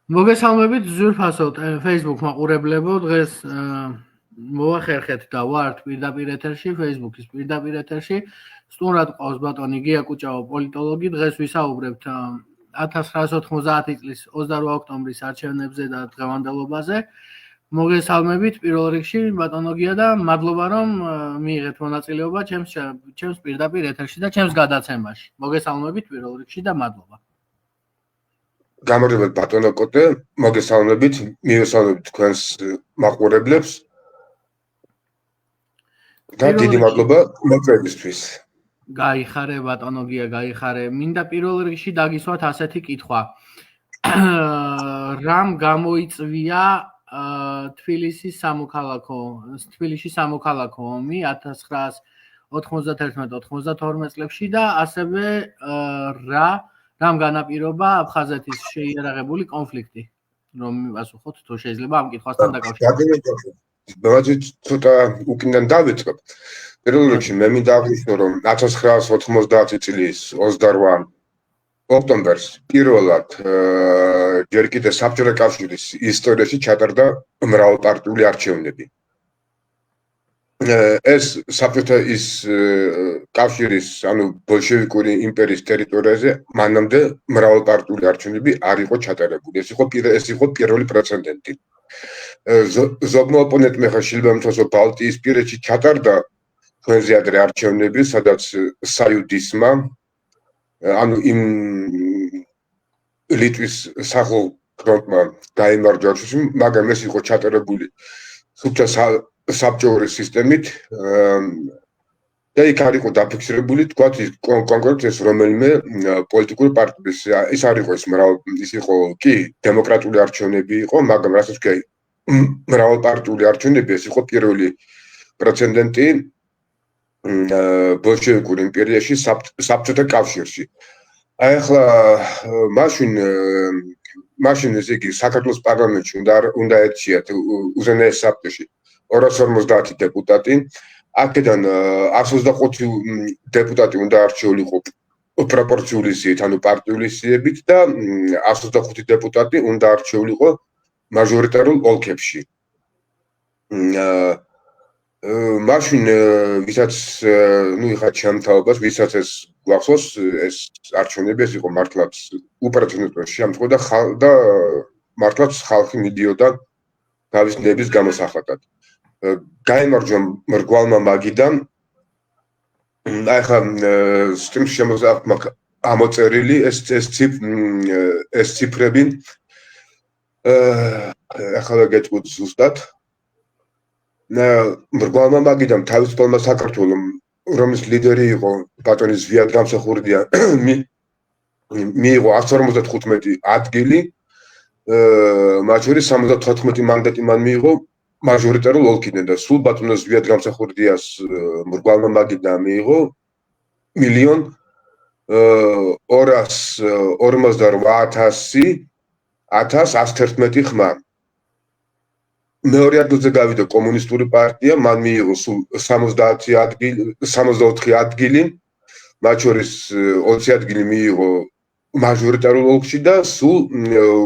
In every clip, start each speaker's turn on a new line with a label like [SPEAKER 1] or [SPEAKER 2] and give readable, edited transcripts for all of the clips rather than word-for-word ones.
[SPEAKER 1] მოგესალმებით ზურფასო Facebook მაყურებლებო, დღეს მოვახერხეთ და ვართ პირდაპირ ეთერში, Facebook-ის პირდაპირ ეთერში. სტუმრად ყავს ბატონი გია კუჭაო, პოლიტოლოგი. დღეს ვისაუბრებთ 1990 წლის 28 ოქტომბრის არჩევნებზე და დღევანდელობაზე. მოგესალმებით პირველ რიგში ბატონო გია და მადლობა რომ მიიღეთ მონაწილეობა ჩემს პირდაპირ ეთერში და ჩემს გადაცემაში. მოგესალმებით პირველ რიგში და მადლობა.
[SPEAKER 2] გამარჯობათ ბატონო კოტე, მოგესალმებით, მივესალმებით თქვენს მაყურებლებს. და დიდი მადლობა მოწვევისთვის.
[SPEAKER 1] გაიხარე ბატონო გია, გაიხარე. მინდა პირველ რიგში დაგისვათ ასეთი კითხვა. რამ გამოიწვია თბილისის სამოქალაქო ომი 1991-92 წლებში და ასევე რამ განაპირობა აფხაზეთის შეიარაღებული კონფლიქტი? რომ მივასუხოთ თუ შეიძლება ამ კითხვასთან დაკავშირებით.
[SPEAKER 2] ბაჟი ცოტა უკიდან დავიწყებ. პირველ რიგში მე მინდა აღვნიშნო, რომ 1990 წლის 28 ოქტომბერს პირველად ჯერ კიდევ საბჭოთა კავშირის ისტორიაში ჩატარდა მრავალპარტიული არჩევნები. ეს საბჭოთა კავშირის, ანუ ბოლშევიკური იმპერიის ტერიტორიაზე მანამდე მრავალპარტიული არჩევნები არ იყო ჩატარებული. ეს იყო პირველი პრეცედენტი. ზოგმა ოპონენტმა შეიძლება ემთხვას, რომ ბალტიისპირეთში ჩატარდა თქვენზე ადრე არჩევნები, სადაც საიუდისმა, ანუ იმ ლიტვის სახალხო ფრონტმა გაიმარჯვა, მაგრამ ეს იყო ჩატარებული საბჭოთა საბჭოური სისტემით და იქ არ იყო დაფიქსირებული, თქვათ კონკრეტულად ეს რომელიმე პოლიტიკური პარტიის, ის არ იყო ის იყო კი დემოკრატიული არჩევნები იყო, მაგრამ რასაც კი მრავალპარტიული არჩევნები, ეს იყო პირველი პრეცედენტი ბოლშევიკურ იმპერიაში, საბჭოთა კავშირში. აი ახლა მაშინ ესე იგი საქართველოს პარლამენტში უნდა ერჩიათ უზენაეს საბჭოში 250 დეპუტატი. აქედან 125 დეპუტატი უნდა არჩეულიყო პროპორციული სიით, ანუ პარტიული სიებით და 125 დეპუტატი უნდა არჩეულიყო მაჟორიტარულ ოლქებში. მაშინ ვისაც იხა ჩემთავობას, ვისაც ეს გვახსოვს, ეს არჩევნები ეს იყო მართლაც უპრეცედენტო შემთხვევა და მართლაც ხალხი მიდიოდა თავის ნების გამოსახატად. გაიმარჯვა მრგვალმა მაგიდან. აი ხა სტიმს შემოსახმა ამოწერილი ეს ციფრები. ახლა გეტყვით ზუსტად. მრგვალმა მაგიდან თავისუფალმა საქართველომ, რომლის ლიდერი იყო ბატონი ზვიად გამსახურდია, მიიღო 155 ადგილი, მათ შორის 74 მანდატი მან მიიღო მაჟორიტარულ ოლქიდან და სულ ბატონო ზვიად გამსახურდიას მრგვალმა მაგიდან მიიღო 1,248,111 ხმა. მეორე ადგილზე გავიდა კომუნისტური პარტია, მან მიიღო სულ 64 ადგილი, მათ შორის 20 ადგილი მიიღო მაჟორიტარულ ოლქში და სულ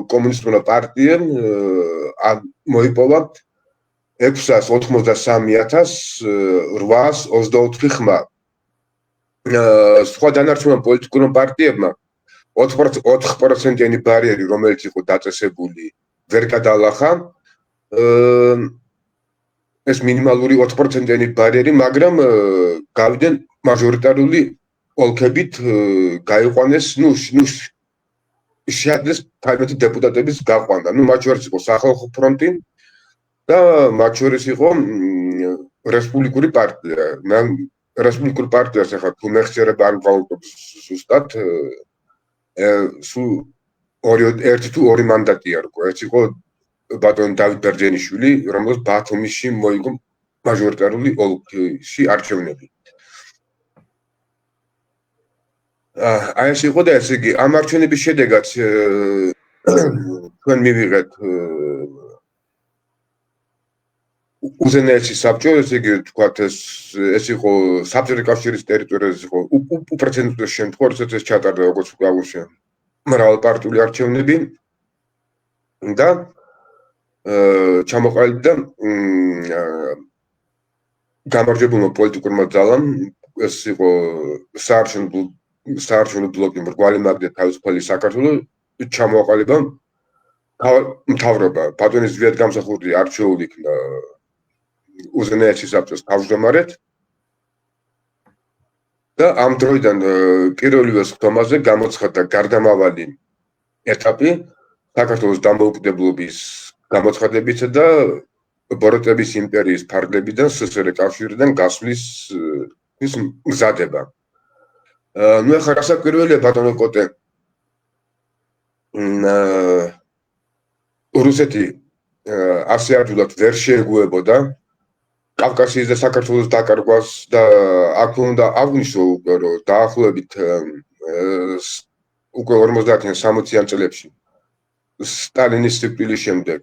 [SPEAKER 2] კომუნისტურმა პარტიამ მოიპოვა 683,824 ხმა. სხვა დანარჩენმა პოლიტიკურმა პარტიებმა 4%-იანი ბარიერი, რომელიც იყო დაწესებული, ვერ გადაალახა. ეს მინიმალური 4%-იანი ბარიერი, მაგრამ გავიდნენ მაჟორიტარული ოლქებით, გაიყვანეს, შეადლეს 12 დეპუტატების გაყვანა. მათ შორის იყო სახალხო ფრონტი და მათ შორის იყო რესპუბლიკური პარტია. რესპუბლიკურ პარტიას ახლა თუ მეხსიერება არ მყავდობს ზუსტად, სულ 1 თუ 2 მანდატი არ ყო. ეს იყო ბატონ დავით ბერძენიშვილი, რომელსაც ბათუმში მოიგო მაჟორიტარული ოლქში არჩევნები. აი ეს იყო და ესე იგი ამ არჩევნების შედეგად თქვენ მივიღეთ უზენაესი საბჭო, ესე იგი თქვათ ეს იყო საბჭოთა კავშირის ტერიტორიაზე იყო უპრეცედენტო შემთხვევა, როდესაც ეს ჩატარდა, როგორც გავუშვე, მრავალპარტიული არჩევნები. და ჩამოყალიბდა გამარჯვებულმა პოლიტიკურმა ძალამ ეს იყო საარჩევნო ბლოკი მრგვალი მაგდე თავისუფალი საქართველოს ჩამოყალიბა მთავრობა ბატონის ზვიად გამსახურდი არჩეული იქნა უზენაესი საბჭოს თავმჯდომარედ და ამ დროიდან პირველი ვესხთომაზე გამოცხადდა გარდამავალი ეტაპი საქართველოს დამოუკიდებლობის გამოცხადებისა და ბოროტების იმპერიის ფარგლებიდან ssr კავშირიდან გასვლის მზადება. ნუ ახლა რასაკვირველია ბატონო კოტე რუსეთი ასე ადვილად ვერ შეეგუებოდა კავკასიის და საქართველოს დაკარგვას და აქ უნდა აღვნიშნო უკვე რომ დაახლოებით უკვე 50-60 წლებში სტალინის სიკვდილის შემდეგ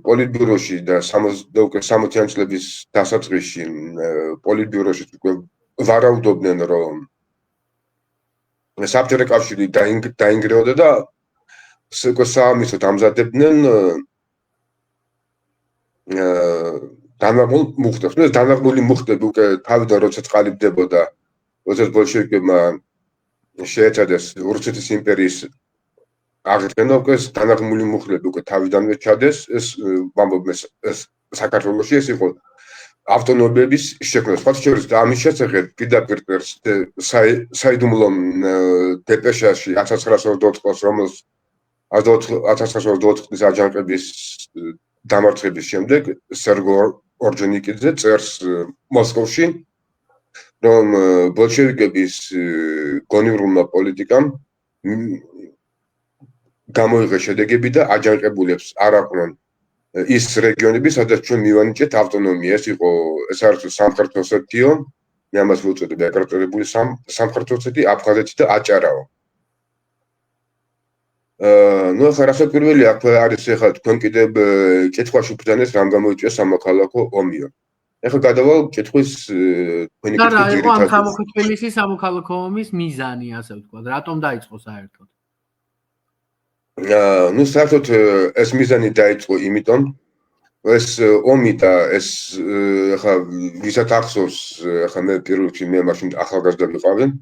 [SPEAKER 2] პოლიტბიუროში და 60 წლების დასაწყისში პოლიტბიუროში უკვე ვარაუდობდნენ რომ საბჭოთა კავშირი დაინგრეოდა და საამისოდ ამზადებდნენ დანაღმულ მუხტებს. ეს დანაღმული მუხტები უკვე თავიდან როცა წყალიბდებოდა, როცა ბოლშევიკებმა შეეცადეს რუსეთის იმპერიის აღდგენა, უკვე ეს დანაღმული მუხტები უკვე თავიდანვე ჩადეს. ეს ვამბობ ეს საქართველოში ეს იყო ავტონომიების შექმნა. სხვა შორის და ამის შესახებ პირდაპირ საიდუმლო დეპეშაში 1924 წელს რომელს 1924 წლის აჯანყების დამარცხების შემდეგ სერგო ორჯონიკიძე წერს მოსკოვში რომ ბოლშევიკების გონივრულმა პოლიტიკამ გამოიღო შედეგები და აჯანყებულებს არ აყვნენ ის რეგიონები სადაც ჩვენ მივანიჭეთ ავტონომია ეს იყო ეს არის სამხრეთ ოსეთიო მე ამას ვუწოდებ აკრატებული სამხრეთ ოსეთი აფხაზეთი და აჭარაო ნუ ახლა რასაკვირველია აქ არის ახლა თქვენ კიდევ კითხვაში ბრძანეს რამ გამოიწვია სამოქალაქო ომიო ახლა გადავალ კითხვის თქვენი კითხვის
[SPEAKER 1] ძირითადად რა იყო თბილისის სამოქალაქო ომის მიზანი ასე ვთქვა რატომ დაიწყო საერთოდ
[SPEAKER 2] ნუ საერთოდ ეს მიზანი დაიწყო იმიტომ ეს ომი და ეს ახლა ვისაც ახსოვს ახლა მე პირველ რიგში მე მაშინ ახალგაზრდა ვიყავი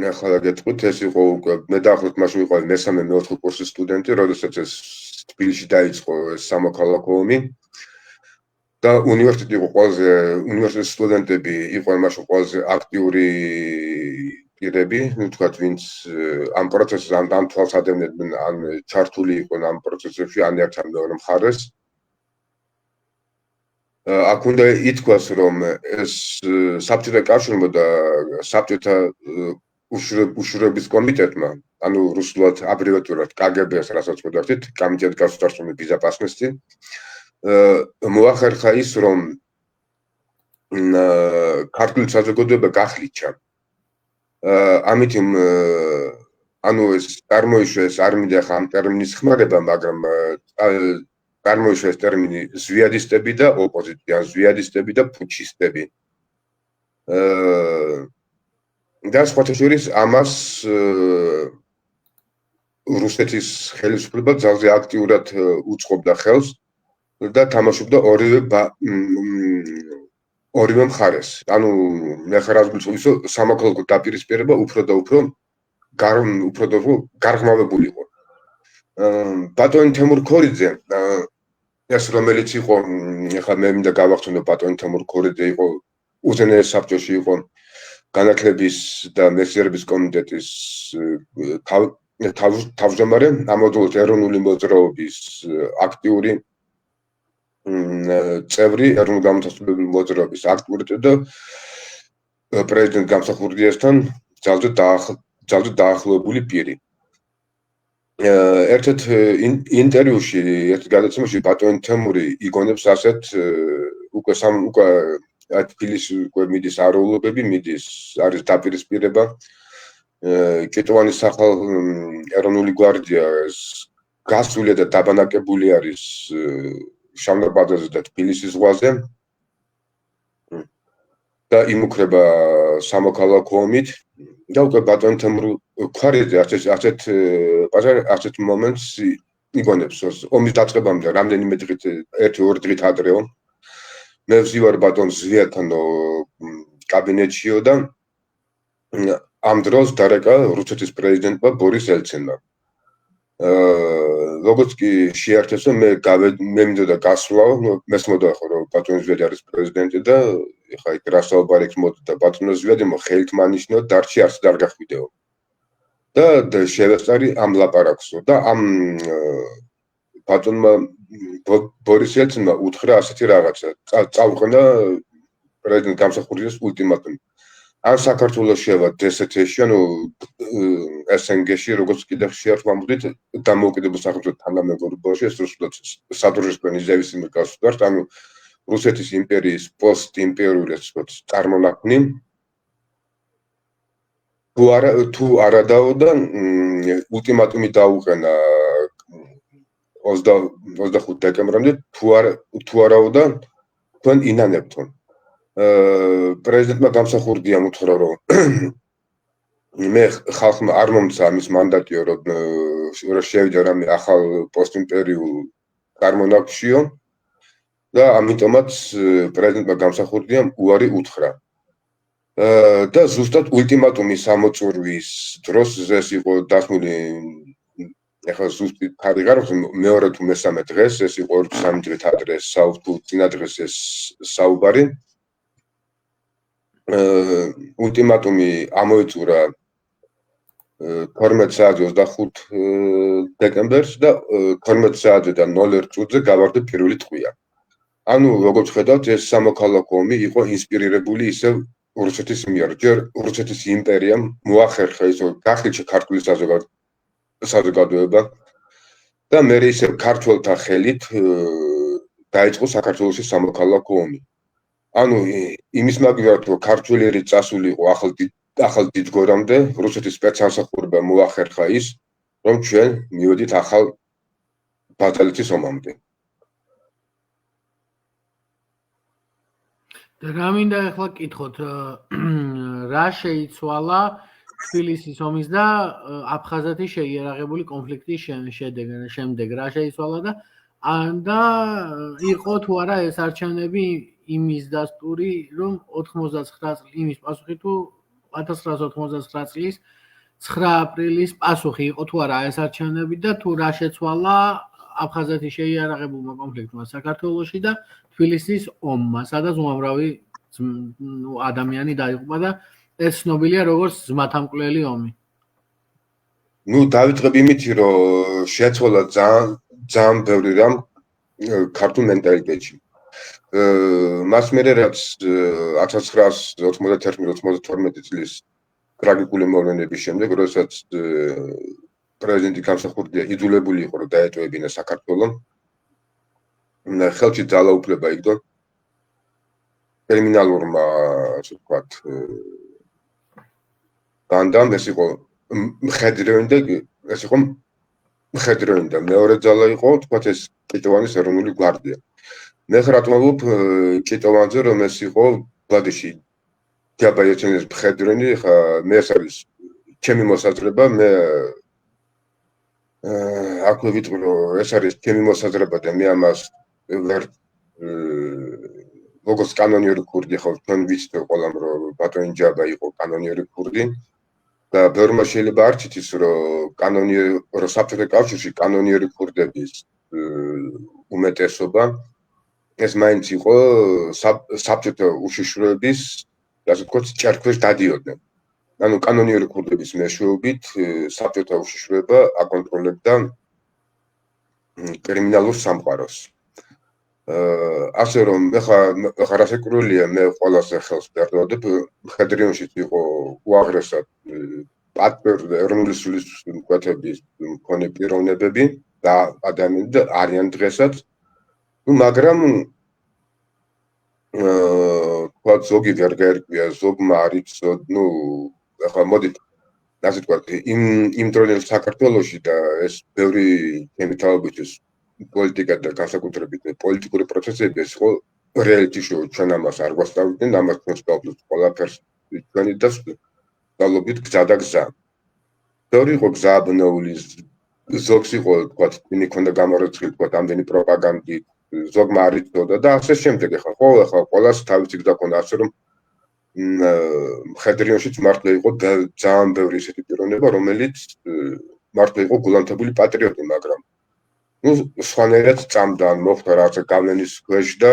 [SPEAKER 2] ახლა გეტყვით ეს იყო უკვე მე დაახლოებით მაშინ ვიყავი მესამე მეოთხე კურსის სტუდენტი როდესაც ეს თბილისში დაიწყო ეს სამოქალაქო ომი და უნივერსიტეტი იყო ყველაზე უნივერსიტეტის სტუდენტები იყვნენ მაშინ ყველაზე აქტიური პირები ნუ თქვათ ვინც ამ პროცესს ამ თვალს ადევნებდნენ ან ჩართული იყვნენ ამ პროცესებში ან ერთ ან მეორე მხარეს აქ უნდა ითქვას რომ ეს საბჭოთა კავშირმა და საბჭოთა უშუქრების კომიტეტმა, ანუ რუსულად აბრევიატურად KGB-ს რასაც ვთქვით, კომიტეტ გосударственной безопасности, მოახერხა ის რომ ქართული საზოგადოება გახლიჩა. ამით ანუ ეს წარმოიშვა ეს არ მინდა ახლა ამ ტერმინის ხმარება, მაგრამ წარმოიშვა ეს ტერმინი ზვიადისტები და ოპოზიცია, ზვიადისტები და ფუჩისტები. და სხვათა შორის ამას რუსეთის ხელისუფლება ძალზე აქტიურად უწყობდა ხელს და თამაშობდა ორივე მხარეს. ანუ მე ხარ აღგვიწყობისო სამოქალაქო დაპირისპირება უფრო და უფრო გარღმავებული იყო. ბატონი თემურ ქორიძე ეს რომელიც იყო ახლა მე მინდა გავახსენო ბატონი თემურ ქორიძე იყო უზენაეს საბჭოში იყო განათლების და მეცნიერების კომიტეტის თავმჯდომარე, ამავდროულად ეროვნული მოძრაობის აქტიური წევრი, ეროვნული გამოსასწორებელი მოძრაობის აქტიური და პრეზიდენტ გამსახურდიასთან ძალზე დაახლოებული პირი. ერთ-ერთ ინტერვიუში, ერთ გადაცემაში ბატონი თემური იგონებს ასეთ უკვე თბილისში უკვე მიდის არეულობები, მიდის არის დაპირისპირება. კეტოვანის სახალ ეროვნული გვარდია გასული და დაბანაკებული არის შამდაბადაზე და თბილისის ზღვაზე. და იმუქრება სამოქალაქო ომით, და უკვე ბატონ თემურ ქვარიძე ასეთ მომენტს იგონებს ომის დაწყებამდე რამდენიმე დღით 1-2 დღით ადრეო მე ვზივარ ბატონ ზვიათთან კაბინეტშიო და ამ დროს დარეკა რუსეთის პრეზიდენტმა ბორის ელცინმა როგორც კი შეერთეს რომ მე მინდოდა გასვლა მესმოდა ხო რომ ბატონ ზვიადი არის პრეზიდენტი და ეხა იქ რა საუბარი იქ მოდოდა ბატონ ზვიადი ხელით მანიშნო დარჩი არც არ გახვიდეო და შევესწარი ამ ლაპარაკსო და ამ ბატონმა ბორის ელცინმა უთხრა ასეთი რაღაცა წავყნა პრეზიდენტ გამსახურდიას ულტიმატუმი ან საქართველოს შევა DST-ში ანუ SNG-ში როგორც კიდე ხშირად ვამბობთ დამოუკიდებელ სახელმწიფო თანამეგობრობაში ეს რუსულად სადროშესტვენი ნეზავისიმი გასვდართ ანუ რუსეთის იმპერიის პოსტ-იმპერიული ასე ვთქვათ წარმონაქმნი თუ არადაო და ულტიმატუმი დაუყენა 25 დეკემბრამდე თუ არაო და თქვენ ინანებთო პრეზიდენტმა გამსახურდიამ უთხრა რომ მე ხალხმა არ მომცა ამის მანდატიო რომ შევიდა რამე ახალ პოსტ-იმპერიულ წარმონაქმნშიო და ამიტომაც პრეზიდენტმა გამსახურდიამ უარი უთხრა და ზუსტად ულტიმატუმის ამოწურვის დროს ეს იყო დასმული ეხლა ზუსტი თარიღი არ მეორე თუ მესამე დღეს ეს იყო 2-3 დღით ადრე თუ წინა დღეს ეს საუბარი ულტიმატუმი ამოიწურა 12 საათზე 25 დეკემბერს და 12 საათზე და 0 წუთზე გავარდა პირველი ტყვია. ანუ როგორც ხედავთ ეს სამოქალაქო ომი იყო ინსპირირებული ისევ რუსეთის მიერ. ჯერ რუსეთის იმპერიამ მოახერხა ის გახლიჩა ქართული საზოგადოება და მე ისევ ქართველთა ხელით დაიწყო საქართველოში სამოქალაქო ომი. ანუ იმის მაგალითად რომ ქართველი წასული იყო ახალ დიდგორამდე რუსეთის სპეცსამსახურება მოახერხა ის რომ ჩვენ მივედით ახალ ბაზალეთის ომამდე.
[SPEAKER 1] რა მინდა ახლა გკითხოთ რა შეიცვალა თბილისის ომის და აფხაზეთის შეიარაღებული კონფლიქტის შემდეგ რა შეიცვალა და იყო თუ არა ეს არჩევნები იმის დასტური რომ 99 იმის პასუხი თუ 1999 წლის 9 აპრილის პასუხი იყო თუ არა ეს არჩევნები და თუ რა შეცვალა აფხაზეთის შეიარაღებულმა კონფლიქტმა საქართველოში და თბილისის ომმა, სადაც უამრავი ადამიანი დაიღუპა და ეს ცნობილია როგორც ზმათამკვლელი ომი.
[SPEAKER 2] ნუ დავიწყებ იმითი რომ შეცვალა ძალიან ბევრი რამ ქართულ მენტალიტეტში. მას მერე რაც 1991-92 წლის ტრაგიკული მოვლენების შემდეგ, როდესაც პრეზიდენტი გამსახურდია იძულებული იყო რომ დაეტოვებინა საქართველოს ხელში ძალაუფლება იგდო კრიმინალურმა ასე ვთქვათ ბანდამ ეს იყო მხედრეული და მეორე ძალა იყო თქვათ ეს კიტოვანის ეროვნული გვარდია მე ხრატმობ კიტოვანზე რომ ეს იყო ბადიში ჯაბაიაჩენის მხედრული ხა მე ეს არის ჩემი მოსაზრება მე აქვე ვიტყვი რომ ეს არის ჩემი მოსაზრება და მე ამას ვერ როგორც კანონიერი ქურდი ხო თქვენ ვიცით ყველამ რომ ბატონი ჯაბა იყო კანონიერი ქურდი და ბევრმა შეიძლება არ იცის რომ საბჭოთა კავშირში კანონიერი ქურდების უმეტესობა ეს მაინც იყო საბჭოთა უშიშროების ასე ვთქვათ ჭერქვეშ დადიოდნენ ანუ კანონიერი ქურდების მეშვეობით საბჭოთა უშიშროება აკონტროლებდა კრიმინალურ სამყაროს ასე რომ ეხლა რასაკურველია მე ყველაზე ხელს ვდარდავდებ მხედრიონშიც იყო უაღრესად ეროვნული სულისკვეთების მქონე პიროვნებები და ადამიანები არიან დღესაც მაგრამ თქვა ზოგი ვერ გაერკვია ზოგმა არ იცოდ ახლა მოდით ასე ვთქვათ იმ დროინდელ საქართველოში და ეს ბევრი ჩემი თავობისთვის პოლიტიკა და განსაკუთრებით პოლიტიკური პროცესები ეს იყო რეალიტი შოუ ჩვენ ამას არ გვასწავლდნენ ამას ჩვენ ვსწავლობთ ყველაფერს ჩვენი და სწავლობით გზა და გზა. ბევრი იყო გზა აბნეული, ზოგს იყო თქვათ იმი ქონდა გამორიცხული თქვათ ამდენი პროპაგანდით, ზოგმა არ იცოდა და ასე შემდეგ. ახლა ყოველას თავისი გზა ქონდა, ასე რომ მხედრიონშიც მართლა იყო ძალიან ბევრი ისეთი პიროვნება, რომელიც მართლა იყო გულანთებული პატრიოტი, მაგრამ სხვანაირად წამდა, მოხდა რაღაცა გავლენის ქვეშ და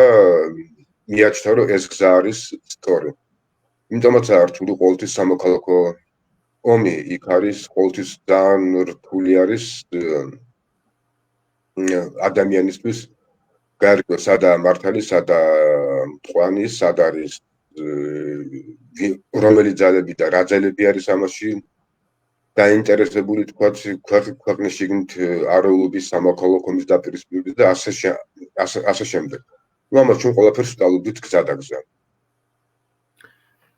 [SPEAKER 2] მიაჩნდა, რომ ეს გზა არის სწორი. იმიტომაც რთული ყოველთვის სამოქალაქო ომი იქ არის, ყოველთვის ძალიან რთული არის ადამიანისთვის გაერკვეს სადაა მართალი, სადაა მტყვანი, სად არის რომელი ძალები და რა ძალები არის ამაში დაინტერესებული თქვათ ქვეყნის შიგნით არეულობის სამოქალაქო ომის დაპირისპირების და ასე შემდეგ. ამას ჩვენ ყველაფერს ვსწავლობთ გზა და გზა.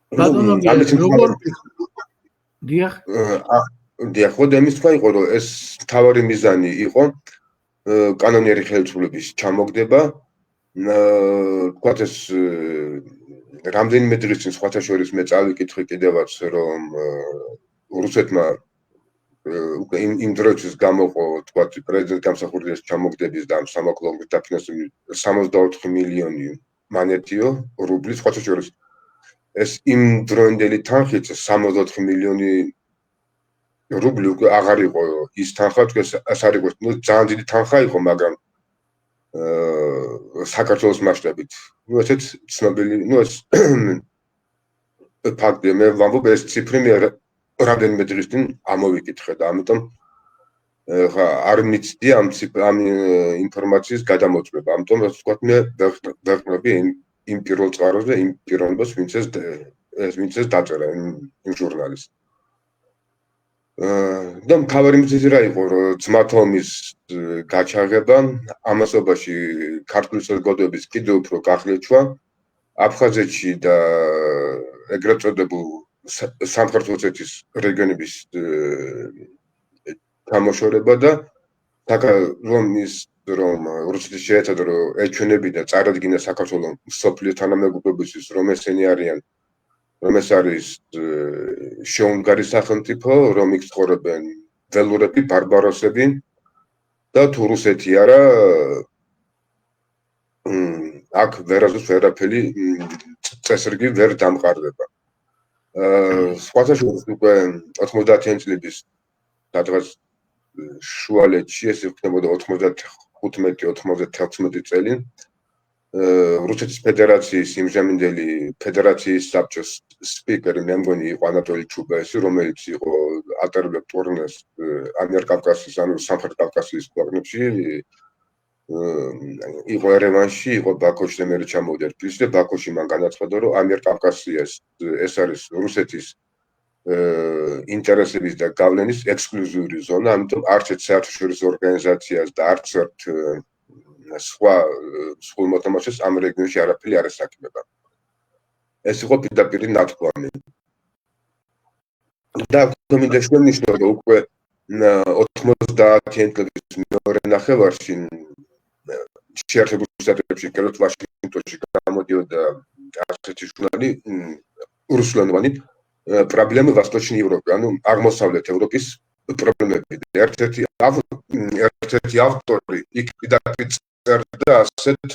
[SPEAKER 1] ბატონო, როგორ დიახ,
[SPEAKER 2] ხო, იმის თქვა იყო, რომ ეს მთავარი მიზანი იყო კანონიერი ხელისუფლების ჩამოგდება, თქვათ ეს რამდენიმე დღის წინ სხვათა შორის მე წავიკითხე კიდევაც, რომ რუსეთმა უკვე იმ დროისთვის გამოყო თქვათ პრეზიდენტ გამსახურდიას ჩამოგდების და სამოქალაქო დაფინანსების 64 მილიონი მანეთიო რუბლი სხვათა შორის ეს იმ დროინდელი თანხით 64 მილიონი რუბლი უკვე აღარ იყო ის თანხა, თქვენ ეს არ იყო, ძალიან დიდი თანხა იყო, მაგრამ საქართველოს მასშტაბით. ესეც ცნობილი, ეს ფაქტია, მე ვამბობ ეს ციფრი მე რამდენიმე დღის წინ ამოვიკითხე და ამიტომ ხა არ მიცდი ამ ინფორმაციის გადამოწმება. ამიტომ ასე ვთქვათ, მე ვეყრები იმ პირველ წყაროს და იმ პიროვნებას, ვინც ეს დაწერა იმ ჟურნალის. და მთავარი მიზეზი რა იყო, რომ ძმათა ომის გაჩაღება, ამასობაში ქართული საზოგადოების კიდევ უფრო გახლეჩვა, აფხაზეთში და ეგრეთ წოდებულ სამხრეთ ოსეთის რეგიონების გამოშორება და რომ რუსეთის შეეცადა, რომ ეჩვენებინა წარადგინა საქართველოს მსოფლიო თანამეგობრობისთვის, რომ ესენი არიან, რომ ეს არის შეუმდგარი სახელმწიფო, რომ იქ ცხოვრობენ ველურები, ბარბაროსები და თუ რუსეთი არა, აქ ვერასდროს ვერაფერი წესრიგი ვერ დამყარდება. სხვათა შორის უკვე 90-იან წლების სადღაც შუალედში, ეს იქნებოდა 95-96 წელი, რუსეთის ფედერაციის იმჟამინდელი ფედერაციის საბჭოს სპიკერი მე მგონი იყო ანატოლი ჩუბაევი, რომელიც იყო ატარებდა ტურნეს ამიერკავკასიის, ანუ სამხრეთ კავკასიის ქვეყნებში, იყო ერევანში, იყო ბაქოში და მე ჩამოვიდა თბილისში და ბაქოში მან განაცხადა, რომ ამიერკავკასიას ეს არის რუსეთის ინტერესების და გავლენის ექსკლუზიური ზონა, ამიტომ არც ერთ საერთაშორისო ორგანიზაციას და არც ერთ სხვა სრულმოთამაშეს ამ რეგიონში არაფერი არ ესაქმება. ეს იყო პირდაპირი ნათქვამი. და მინდა შევნიშნო, რომ უკვე 90-იან წლების მეორე ნახევარში შეერთებულ შტატებში, კერძოდ ვაშინგტონში გამოდიოდა ასეთი ჟურნალი რუსულენოვანი პრობლემი ვოსტოჩნი ევროპა, ანუ აღმოსავლეთ ევროპის პრობლემები. ერთ-ერთი ავტორი იქ პირდაპირ წერდა ასეთ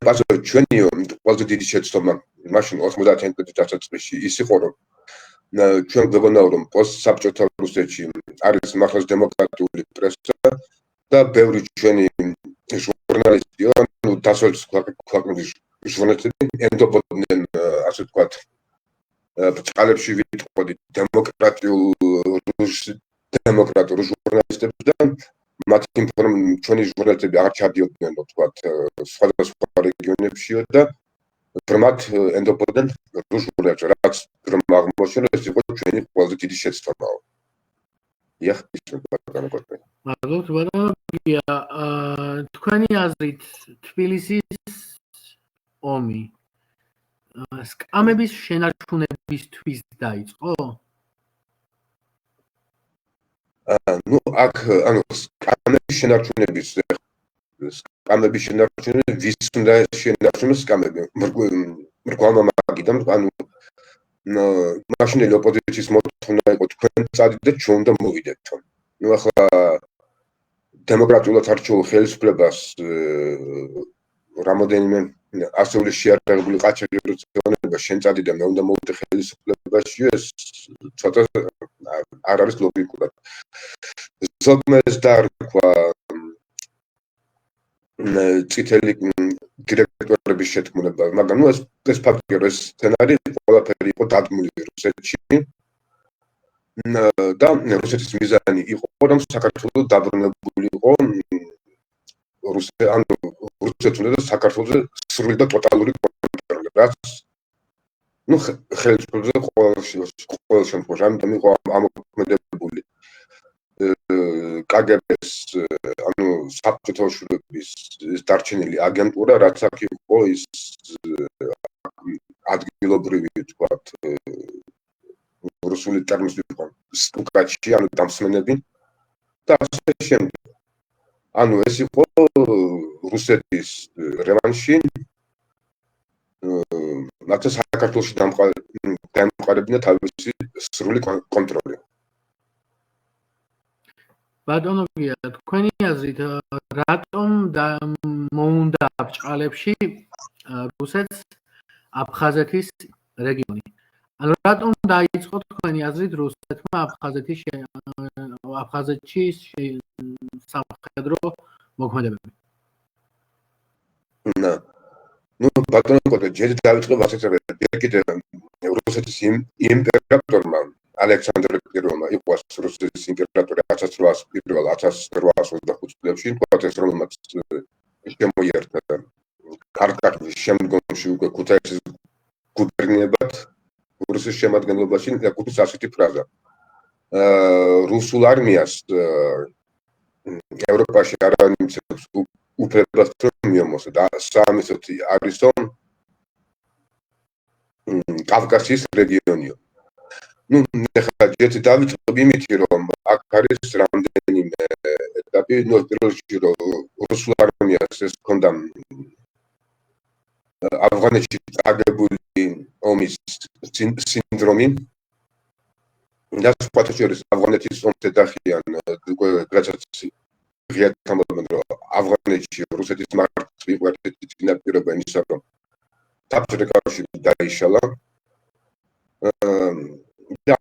[SPEAKER 2] პასუხი ჩვენიო ყველაზე დიდი შეცდომა მაშინ 90-იან წლების დასაწყისში ის იყო, რომ ჩვენ გვეგონაო, რომ პოსტსაბჭოთა რუსეთში არის მართლაც დემოკრატიული პრესა და ბევრი ჩვენი ჟურნალისტი, ანუ დასავლეთის ქვეყნების ჟურნალისტები ენდობოდნენ, ასე ვთქვათ, ბრწყალებში ვიტყოდით დემოკრატიულ ჟურნალისტებს და მათი ჩვენი ჟურნალისტები აღარ ჩადიოდნენ, ვთქვათ, სხვადასხვა რეგიონებშიო და ბრმად ენდობოდნენ რუს ჟურნალისტებს, რაც რომ აღმოჩნდა, ეს იყო ჩვენი ყველაზე დიდი შეცდომაო. იახ,
[SPEAKER 1] მადლობთ, ბატონო გია, თქვენი აზრით თბილისის ომი სკამების შენარჩუნებისთვის დაიწყო?
[SPEAKER 2] აქ სკამების შენარჩუნების ვის უნდა შენარჩუნოს სკამები? მრგვალმა მაგიდამ, მაშინელი ოპოზიციის მოთხოვნა იყო თქვენ წადიდეთ ჩვენ უნდა მოვიდეთ. ნუ ახლა დემოკრატიულად არჩეულ ხელისუფლებას რამოდენიმე ასეული შეარაღებული ყაჩაღი როცა შენ წადიდე მე უნდა მოვიდე ხელისუფლებაში ეს ცოტა არ არის ლოგიკურად. ზოგმეს დარქვა წითელი დირექტორების შეთქმულება, მაგრამ ნუ ეს ფაქტია, რომ ეს სცენარი ყველაფერი იყო დადგმული რუსეთში და რუსეთის მიზანი იყო, რომ საქართველოს დაბრუნებულიყო რუსეთს უნდა საქართველოს სრული და ტოტალური კონტროლი, რაც ნუ ხელისუფლებაზე ყოველ შემთხვევაში ამიტომ იყო ამოქმედებული კგბ-ს საბჭოთაშორების დარჩენილი აგენტურა, რაც აქ იყო ის ადგილობრივი თქვათ რუსული ტერმინით ვიყო სტუკაჩი, დამსმენები და ასე შემდეგ. ეს იყო რუსეთის რევანში რათა საქართველოში დამყარებინა თავისი სრული კონტროლი.
[SPEAKER 1] ბატონო გია, თქვენი აზრით რატომ მოუნდა ბრჭყალებში რუსეთს აფხაზეთის რეგიონი? ანუ რატომ დაიწყო თქვენი აზრით რუსეთმა აფხაზეთში სამხედრო მოქმედებები?
[SPEAKER 2] ნუ ბატონო კოტე ჯერ დავიწყე ასეთები კიდე რუსეთის იმპერატორმა ალექსანდრე პირველმა იყო რუსეთის იმპერატორი 1825 წლებში, ეს რომელმაც შემოიერთა ქართლის შემდგომში უკვე ქუთაისის გუბერნიებად რუსეთის შემადგენლობაში ეკუთვნის ასეთი ფრაზა. რუსულ არმიას ევროპაში არავინ მიცემს უფლებას რომ მიომოსა და საამისოთი არისო კავკასიის რეგიონიო. ნუ ახლა ჯერ დავიწყებ იმით, რომ აქ არის რამდენიმე ეტაპი, პირველ რიგში რომ რუსულ არმიას ეს ჰქონდა ავღანეთში წაგებული ომის სინდრომი. და სხვათა შორის ავღანეთის ომს ეძახიან, რასაც ღიად თამბობენ, რომ ავღანეთში რუსეთის მარცხი იყო ერთ-ერთი წინაპირობა იმისა, რომ საბჭოთა კავშირი დაიშალა.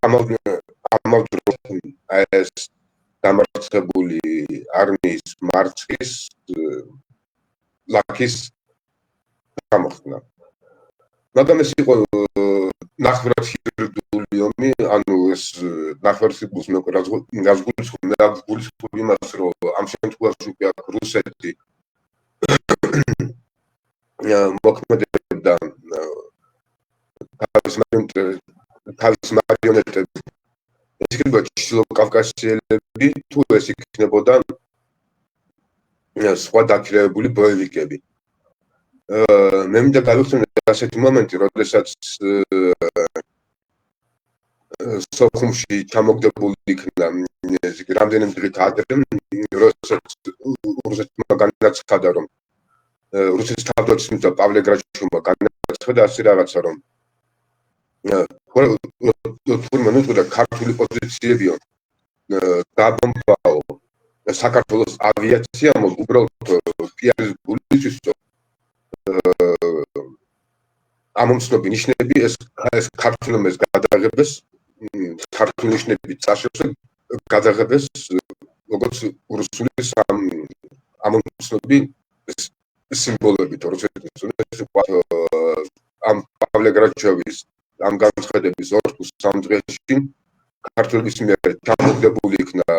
[SPEAKER 2] ამავდროულად ეს დამარცხებული არმიის მარცხის ლაქის გამოხსნა. მაგრამ ეს იყო ნახევრადშიგრდული ომი, ეს ნახევარსიკვდილს მე გულისხმობ იმას, რომ ამ შემთხვევაში უკვე აქ რუსეთი მოქმედებდა თავის მარიონეტები. ეს იქნება ჩრდილოკავკასიელები, თუ ეს იქნებოდა სხვა დაქირავებული ბოევიკები. მე მინდა გავიხსენო ასეთი მომენტი, როდესაც სოხუმში ჩამოგდებული იქნა რამდენიმე დღით ადრე, როდესაც რუსეთმა განაცხადა, რომ რუსეთის თავდაცვის პავლე გრაჩოვმა განაცხადა ასე რაღაცა, რომ თურმე ნუწოდა ქართული პოზიციებიო დაბომბაო საქართველოს ავიაციამ უბრალოდ პიარის გულისთვის ამომცნობი ნიშნები ეს ქართულმეს გადაღებეს ქართული ნიშნები წაშორს გადაღებეს როგორც რუსული ამომცნობი სიმბოლები რუსეთის ამ პავლე გრაჩოვის ამ განცხადების 2-3 დღეში ქართლების მიერ ჩამოგდებული იქნა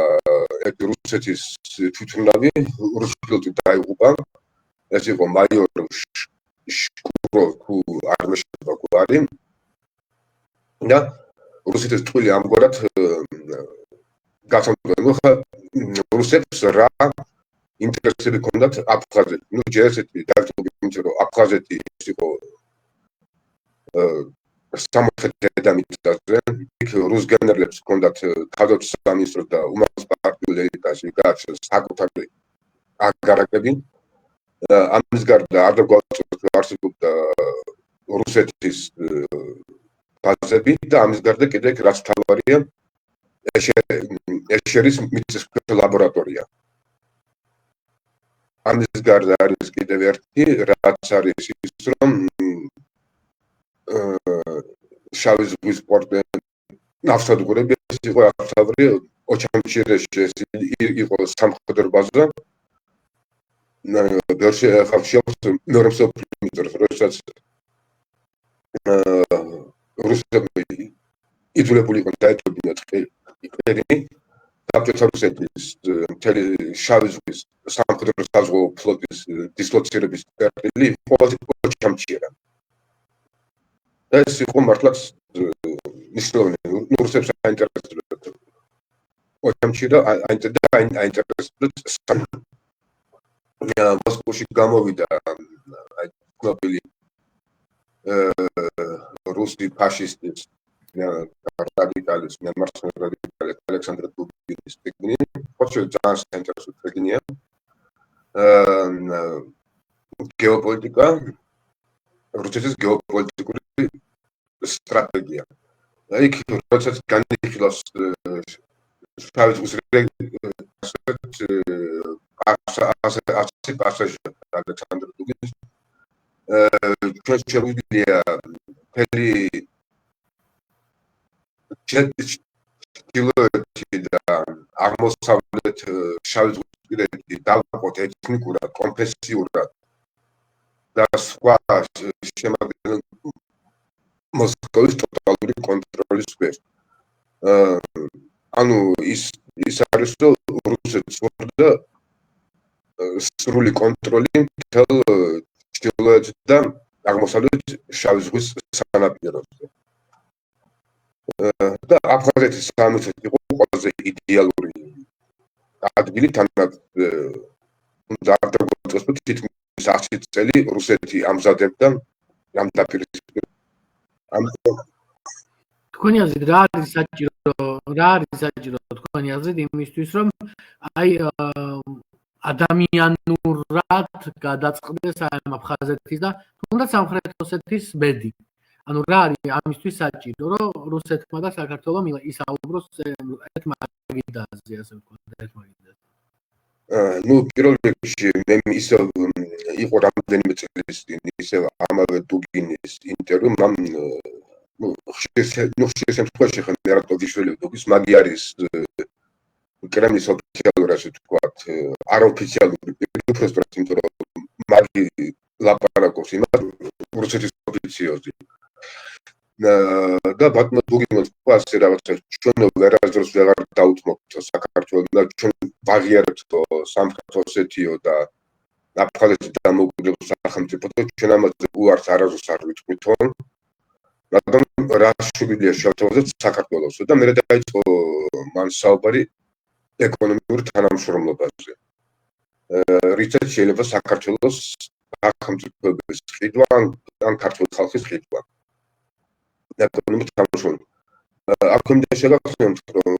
[SPEAKER 2] რუსეთის თვითმფრინავი რუსფილტი დაიღუპა. ეს იყო მაიორ შკუროვ თუ არ მეშობა გვარი და რუსეთის წვლილი ამგვარად გასამდგომლო რუსებს რა ინტერესები ჰქონდათ აფხაზეთში. ჯერ ესეთი დაიწყო იმიტომ რომ აფხაზეთი იყო სამხრეთ დედამიწაზე, იქ რუს გენერლებს ჰქონდათ თავდაცვის სამინისტრო და უმაღლეს პარტიულ ელიტაში საკუთარი აგარაკები. ამის გარდა არ დაგვაწევთ არსებობდა რუსეთის ფაზები და ამის გარდა კიდე რაც მთავარია ეშერის მიწისქვეშა ლაბორატორია. ამის გარდა არის კიდევ ერთი, რაც არის ის, რომ შავი ზღვის პორტი ნავსადგურები იყო აღთავრი ოჩამჩირეში იყო სამხედრო ბაზა. ბევრი ხალხს მეორე მსოფლიო ომის როდესაც რუსები იძულებული იყვნენ დაეტოვებინათ ყირიმი, საბჭოთა რუსეთის მთელი შავი ზღვის სამხედრო საზღვაო ფლოტის დისლოცირების წერტილი ყველაზე ოჩამჩირა. ეს იყო მართლაც მნიშვნელოვანი, რუსებს აინტერესებდათ ოჩამჩირა, აინტერესებდათ მოსკოვში გამოვიდა აი ცნობილი რუსი ფაშისტის რადიკალის მემარცხენე რადიკალის ალექსანდრ დუბინის წიგნი, ხოჩო ძალიან საინტერესო წიგნია. გეოპოლიტიკა, რუსეთის გეოპოლიტიკური სტრატეგია. იქ როდესაც განიხილავს შავი ზღვის პასაჟი ალექსანდრ დუბინის ჩვენ შეგვიძლია მთელი ჩრდილოეთი და აღმოსავლეთ შავი ზღვისპირეთი დავყოთ ეთნიკურად, კონფესიურად და სხვა შემადგენელ მოსკოვის ტოტალური კონტროლის ქვეშ. ანუ ის არის, რომ რუსეთს უწევდა სრული კონტროლი მთელ ჩრდილოეთ და აღმოსავლეთ შავი ზღვის სანაპიროზე. და აფხაზეთის სამეფოს იყო ყველაზე იდეალური ადგილი, თანაც უნდა არ დაგვაწევს, რომ თითქმის 100 წელი რუსეთი ამზადებდა ამ დაპირისპირებას.
[SPEAKER 1] თქვენი აზრით რა არის საჭირო თქვენი აზრით იმისთვის, რომ აი ადამიანურად გადაწყდეს აფხაზეთის და თუნდაც სამხრეთ ოსეთის ბედი. ანუ რა არის ამისთვის საჭირო, რომ რუსეთმა და საქართველომ ისაუბროს ერთ მაგიდაზე, ასე ვთქვათ, ერთ მაგიდაზე.
[SPEAKER 2] ნუ პირველ რიგში მე ისევ იყო რამდენიმე წლის წინ ისევ ამავე დუგინის ინტერვიუ, მამ ხშირ შემთხვევაში ხან ნერატოვიშვილი დუგის მაგი არის კრემლის ოფიციალური, ასე ვთქვათ, არაოფიციალური უბრალოდ იმიტომ რომ მაგი ლაპარაკობს იმას რუსეთის ოფიციოზი. და ბატონო დუგინმა თქვა ასე რაღაცა, ჩვენ ვერასდროს ვეღარ დაუთმობთ საქართველოს და ჩვენ ვაღიარებთ სამხრეთ ოსეთიო და აფხაზეთის დამოუკიდებელ სახელმწიფო და ჩვენ ამაზე უარს არასდროს არ ვიტყვით. მაგრამ რა შეგვიძლია შევთავაზოთ საქართველოს და მე დაიწყო მან საუბარი ეკონომიურ თანამშრომლობაზე. რითაც შეიძლება საქართველოს სახელმწიფოების ყიდვა ან ქართული ხალხის ყიდვა. ეკონომიკურ თანამშრომლობა. აქამდე შეგახსენებთ, რომ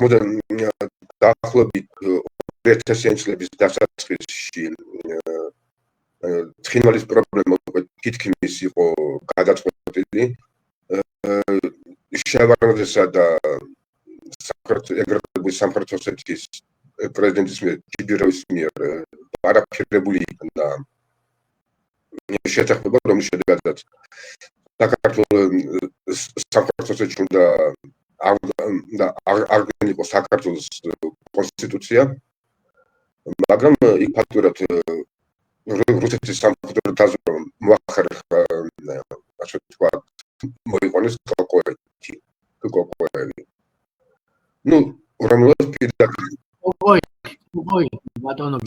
[SPEAKER 2] 90 დაახლოებით 2000 წლების დასაწყისში ცხინვალის პრობლემა თითქმის იყო გადაწყვეტილი. შევარდნაძესა და სამხრეთ ოსეთის პრეზიდენტის ჯიბიროვის მიერ პარაფირებული იყო და შეთანხმება, რომლის შედეგადაც საქართველოს სამხრეთ ოსეთში უნდა აღდგენილიყო საქართველოს კონსტიტუცია, მაგრამ იქ ფაქტურად რუსეთის სამხედრო დაზვერვა მოახერხა, ასე ვთქვათ, მოიყვანეს კოკოევი. ნუ რომელსაც პირდაპირ
[SPEAKER 1] ბატონო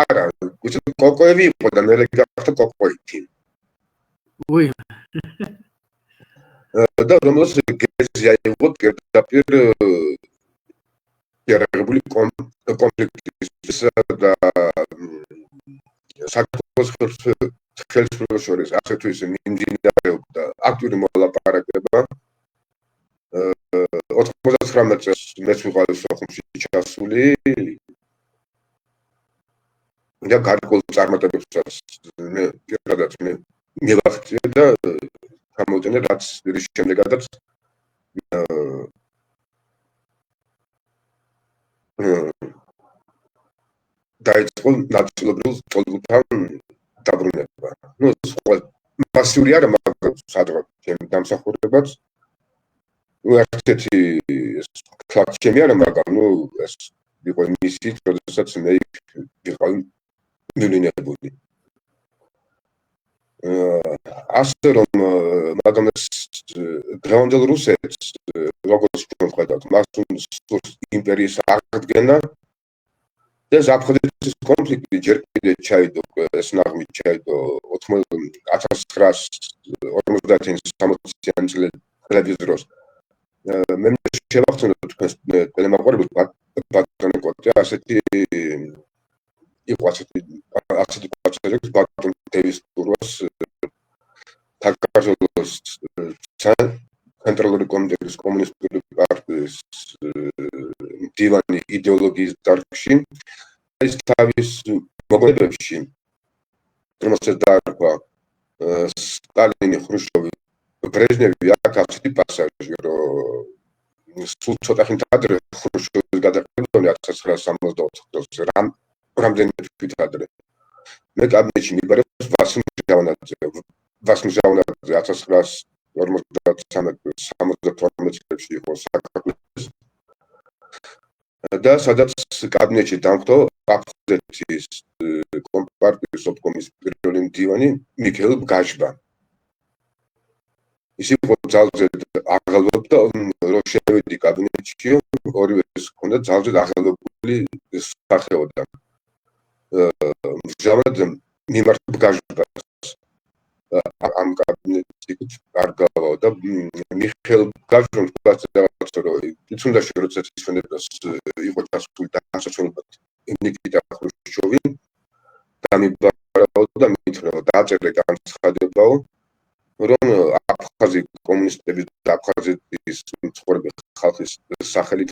[SPEAKER 2] არა, კოკოევი იყო და მერე გახდა კოკოევი. და რომელსაც გეზი აიღო პირდაპირ შეერაღებული კონფლიქტის და საქართველოს ხელისუფლებას შორის ასე თუ ისე მიმდინარეობდა აქტიური მოლაპარაკება. 99 წელს მეც ვიყავი სოხუმში ჩასული და გარკვეულ წარმატებებსაც მე პირადად მივახციე და გამოუწენა, რაც რის შემდეგაც დაიწყო ნაწილობრივ ტოლგუფთან დაბრუნება. ნუ მასიური არა, მაგრამ სადღაც ჩემი დამსახურებაც ერთ-ერთი ფაქტი ჩემი არა, მაგრამ ნუ ეს იყო მისი, როდესაც მე ვიყავი მივლინებული. ასე რომ მაგრამ ეს დღევანდელ რუსეთს როგორც ჩვენ ვხედავთ, მას სურს იმპერიის აღდგენა და აფხაზეთის კონფლიქტი ჯერ კიდევ ჩაიდო, ეს ნაღმი ჩაიდო 1950-60 წლების დროს. მე შევახსენოთ თქვენს ტელემაყურებელს ბატონო კოტე, ასეთი იყო ასეთი პასაჟი ბატონ დევის ტუროს საქართველოს ცენტრალური კომიტეტის კომუნისტური პარტიის დივანი იდეოლოგიის დარგში ეს თავის მოგონებებში რომელსაც დაარქვა სტალინი, ხრუშჩოვი, ბრეჟნევი აქ ასეთი პასაჟი, რომ სულ ცოტა ხნით ადრე ხრუშჩოვის გადაყენებული 1964 წელს რამდენიმე თვით ადრე მე კაბინეტში მიბარებს ვასილ ჟავნაძე 1953 წლებში იყო საქართველოს და სადაც კაბინეტში დამხვდა აფხაზეთის კომპარტიის ობკომის პირველი მდივანი მიხეილ ბგაჟბა. ის იყო ძალზე აღელვებდა, რომ შევედი კაბინეტში, ორივე ჰქონდა ძალზე აღელვებული სახეობა. ჟავნაძემ მიმართა ბგაჟბას ამ კაბინეტში არ გავაოდა მიხეილ ბგაჟბამ რაღაცა რომ იცოდა როცა ისვენებას იყო ჩასული დასასრულებლად ნიკიტა ხრუშჩოვი და მიბარავდა მითხრა დააწერე განცხადებაო რომ აფხაზი კომუნისტების და აფხაზეთის მცხოვრები ხალხის სახელით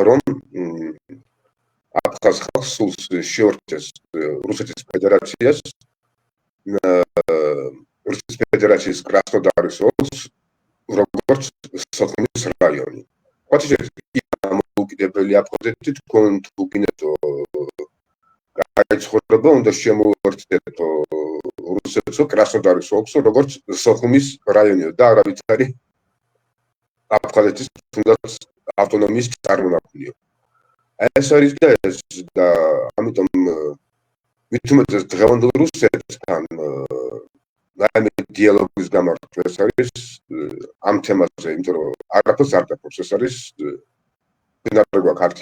[SPEAKER 2] რომ აფხაზ ხალხს სულს შეორჩეს რუსეთის ფედერაციას რუსეთის ფედერაციის კრასნოდარის ოლქს როგორც სოხუმის რაიონი. დამოუკიდებელი აფხაზეთი თქვენ თუ გინდო გაიცხოვრება უნდა შემოუერთდეთო რუსეთსო კრასნოდარის ოლქსო როგორც სოხუმის რაიონიო და არავით არის აფხაზეთის თუნდაც ავტონომიის წარმონაქმნიო. ეს არის და ამიტომ მით უმეტეს დღევანდელ რუსეთთან რაიმე დიალოგის გამართვა ეს არის ამ თემაზე, იმიტომ რომ არაფერს არ დაფობს, ეს არის ბინარი გვაქვს არც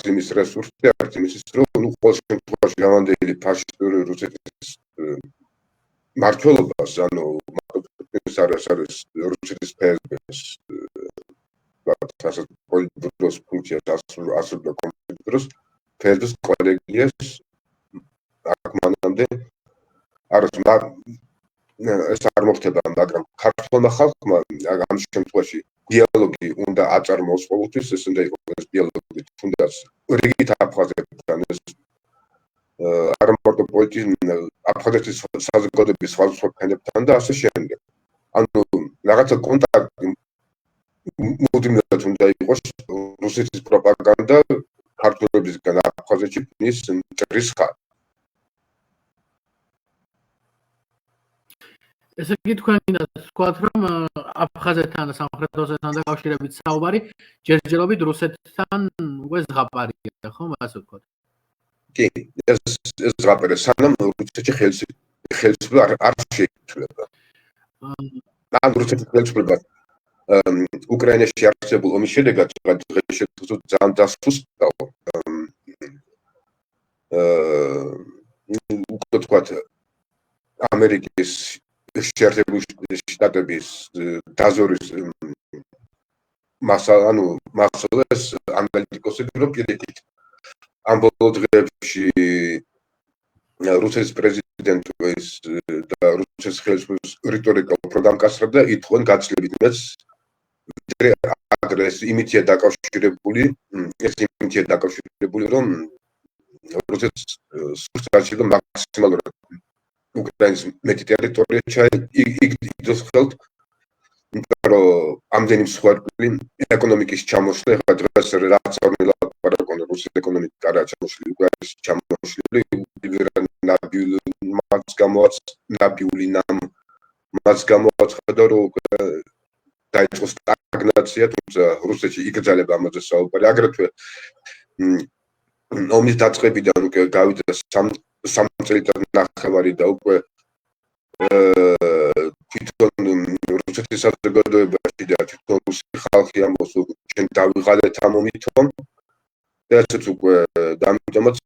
[SPEAKER 2] იმის რესურსი, არც იმის რომ ყოველ შემთხვევაში გამანდელი ფაშისტური რუსეთის მმართველობას, ანუ ეს არის რუსეთის ფსბ-ს ასე პოლიტბიუროს ფუნქციას ასრულებდა კომიტეტს ფსბ-ს კოლეგიას აქ მანამდე ეს არ მოხდება, მაგრამ ქართულმა ხალხმა ამ შემთხვევაში დიალოგი უნდა აწარმოოს ყოველთვის, ეს უნდა იყოს დიალოგი თუნდაც რიგით აფხაზეთთან, ეს არ მარტო აფხაზეთის საზოგადოების სხვადასხვა ფენებთან და ასე შემდეგ. ანუ რაღაცა კონტაქტი მუდმივად უნდა იყოს რუსეთის პროპაგანდა ქართველებისგან აფხაზეთში ფნის მტრის ხარ.
[SPEAKER 1] ესე იგი თქვენ ვთქვათ, რომ აფხაზეთთან და სამხრეთ ოსეთთან დაკავშირებით საუბარი ჯერჯერობით რუსეთთან უკვე ზღაპარია, ხო, ასე ვთქვათ?
[SPEAKER 2] კი, ეს ზღაპარია, სანამ რუსეთში ხელისუფლება არ შეიცვლება. ან რუსეთის ხელისუფლება უკრაინაში არსებულ ომის შედეგად დღეს ძალიან დასუსტდა. უკვე ვთქვათ, ამერიკის შეერთებული შტატების დაზვერვის მასალას ანალიტიკოსები რომ პირიქით ამ ბოლო დღეებში რუსეთის პრეზიდენტის და რუსეთის ხელისუფლების რიტორიკა უფრო დამკაცრდა და ითხოვენ გაცილებით მეც ვიდრე ადრე იმითია დაკავშირებული რომ რუსეთს სურს გაჩნდა მაქსიმალურად უკრაინის მეტი ტერიტორია იგდოს ხელთ, იმიტომ რომ ამდენი მსხვერპლი ეკონომიკის ჩამოსვლა, ეხლა დღეს რაც არ ვილაპარაკონ რუსეთის ეკონომიკა რა ჩამოსვლილი, უკრაინის ჩამოსვლილი, ნაბიული მას გამოაცხადა, რომ დაიწყო სტაგნაცია, თუმცა რუსეთში იკრძალება ამაზე საუბარი. აგრეთვე ომის დაწყებიდან უკვე გავიდა 3 წელიწადნახევარი და უკვე თვითონ რუსეთის საზოგადოებაში და თვითონ რუსი ხალხი ამბობს, რომ ჩვენ დავიღალეთ ამ ომითო და ესეც უკვე და ამიტომაც